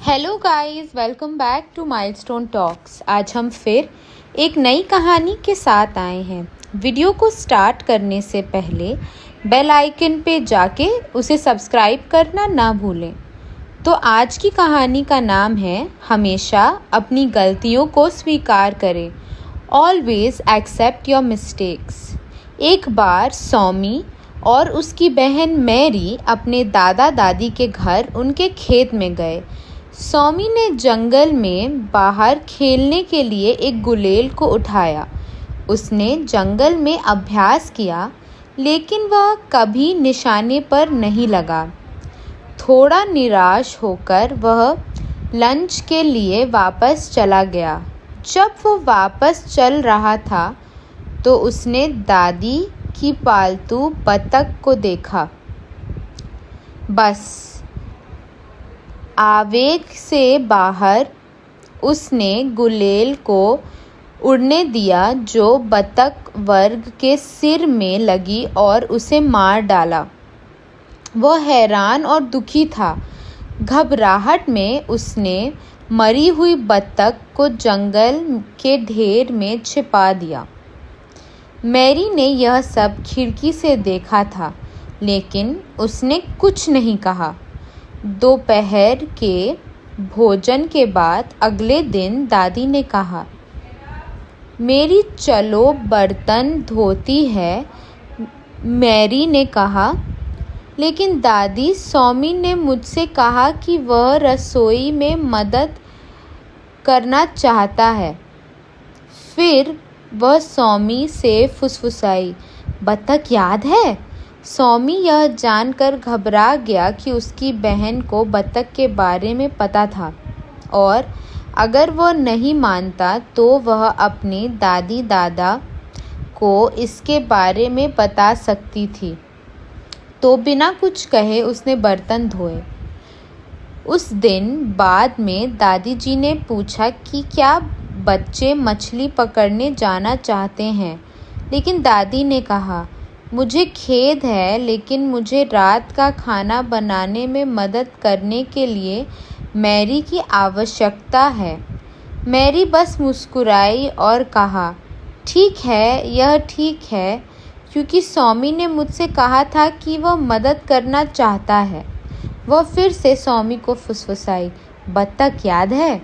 Hello guys, welcome back to Milestone Talks. आज हम फिर एक नई कहानी के साथ आए हैं। वीडियो को स्टार्ट करने से पहले बेल आइकन पे जाके उसे सब्सक्राइब करना ना भूलें। तो आज की कहानी का नाम है हमेशा अपनी गलतियों को स्वीकार करें। Always accept your mistakes. एक बार सौमी और उसकी बहन मैरी अपने दादा दादी के घर उनके खेत में गए। सौमी ने जंगल में बाहर खेलने के लिए एक गुलेल को उठाया। उसने जंगल में अभ्यास किया, लेकिन वह कभी निशाने पर नहीं लगा। थोड़ा निराश होकर वह लंच के लिए वापस चला गया। जब वो वापस चल रहा था तो उसने दादी की पालतू बतख को देखा। बस आवेग से बाहर उसने गुलेल को उड़ने दिया जो बतख वर्ग के सिर में लगी और उसे मार डाला। वह हैरान और दुखी था। घबराहट में उसने मरी हुई बतख को जंगल के ढेर में छिपा दिया। मैरी ने यह सब खिड़की से देखा था, लेकिन उसने कुछ नहीं कहा। दोपहर के भोजन के बाद अगले दिन दादी ने कहा, मेरी चलो बर्तन धोती है। मैरी ने कहा, लेकिन दादी, सौमी ने मुझसे कहा कि वह रसोई में मदद करना चाहता है। फिर वह सौमी से फुसफुसाई, बतख याद है? सौमी यह जानकर घबरा गया कि उसकी बहन को बतख के बारे में पता था और अगर वह नहीं मानता तो वह अपने दादी दादा को इसके बारे में बता सकती थी। तो बिना कुछ कहे उसने बर्तन धोए। उस दिन बाद में दादी जी ने पूछा कि क्या बच्चे मछली पकड़ने जाना चाहते हैं, लेकिन दादी ने कहा, मुझे खेद है, लेकिन मुझे रात का खाना बनाने में मदद करने के लिए मैरी की आवश्यकता है। मैरी बस मुस्कुराई और कहा, ठीक है, यह ठीक है, क्योंकि सौमी ने मुझसे कहा था कि वह मदद करना चाहता है। वह फिर से सौमी को फुसफुसाई, बतख याद है?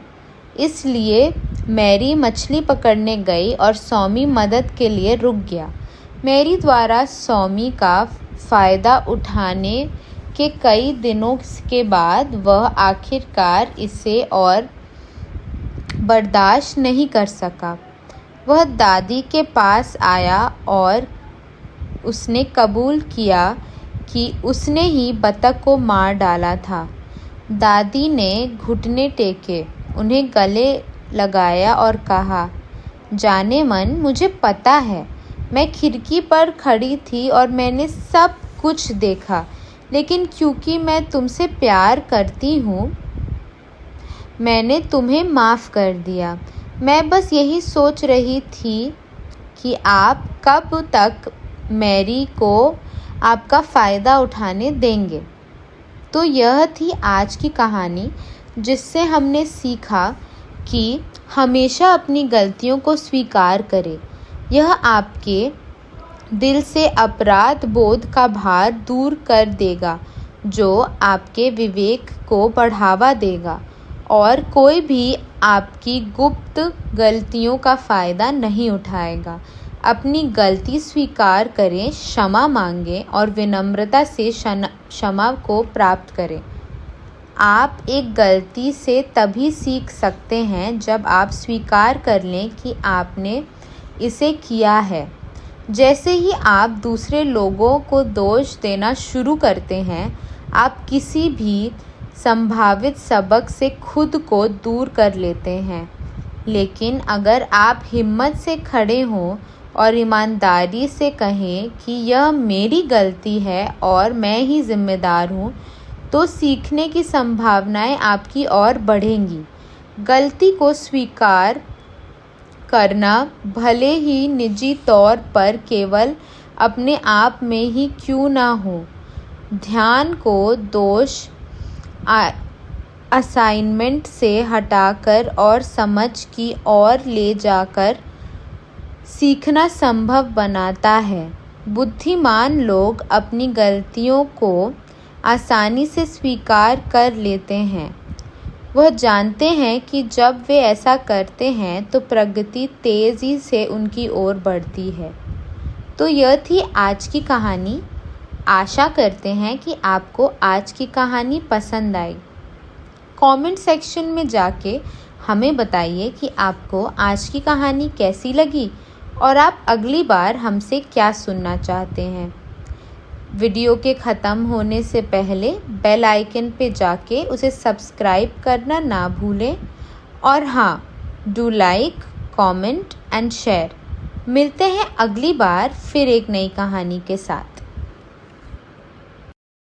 इसलिए मैरी मछली पकड़ने गई और सौमी मदद के लिए रुक गया। मैरी द्वारा सौमी का फ़ायदा उठाने के कई दिनों के बाद वह आखिरकार इसे और बर्दाश्त नहीं कर सका। वह दादी के पास आया और उसने कबूल किया कि उसने ही बतख को मार डाला था। दादी ने घुटने टेके, उन्हें गले लगाया और कहा, जाने मन, मुझे पता है, मैं खिड़की पर खड़ी थी और मैंने सब कुछ देखा, लेकिन क्योंकि मैं तुमसे प्यार करती हूँ, मैंने तुम्हें माफ़ कर दिया। मैं बस यही सोच रही थी कि आप कब तक मैरी को आपका फ़ायदा उठाने देंगे। तो यह थी आज की कहानी, जिससे हमने सीखा कि हमेशा अपनी गलतियों को स्वीकार करें। यह आपके दिल से अपराध बोध का भार दूर कर देगा, जो आपके विवेक को बढ़ावा देगा और कोई भी आपकी गुप्त गलतियों का फ़ायदा नहीं उठाएगा। अपनी गलती स्वीकार करें, क्षमा मांगें और विनम्रता से क्षमा को प्राप्त करें। आप एक गलती से तभी सीख सकते हैं जब आप स्वीकार कर लें कि आपने इसे किया है। जैसे ही आप दूसरे लोगों को दोष देना शुरू करते हैं, आप किसी भी संभावित सबक से खुद को दूर कर लेते हैं। लेकिन अगर आप हिम्मत से खड़े हों और ईमानदारी से कहें कि यह मेरी गलती है और मैं ही जिम्मेदार हूँ, तो सीखने की संभावनाएं आपकी ओर बढ़ेंगी। गलती को स्वीकार करना, भले ही निजी तौर पर केवल अपने आप में ही क्यों ना हो, ध्यान को दोष असाइनमेंट से हटाकर और समझ की ओर ले जाकर सीखना संभव बनाता है। बुद्धिमान लोग अपनी गलतियों को आसानी से स्वीकार कर लेते हैं। वह जानते हैं कि जब वे ऐसा करते हैं तो प्रगति तेज़ी से उनकी ओर बढ़ती है। तो यह थी आज की कहानी। आशा करते हैं कि आपको आज की कहानी पसंद आई। कमेंट सेक्शन में जाके हमें बताइए कि आपको आज की कहानी कैसी लगी और आप अगली बार हमसे क्या सुनना चाहते हैं। वीडियो के ख़त्म होने से पहले बेल आइकन पे जाके उसे सब्सक्राइब करना ना भूलें। और हाँ, do like, comment and share. मिलते हैं अगली बार फिर एक नई कहानी के साथ।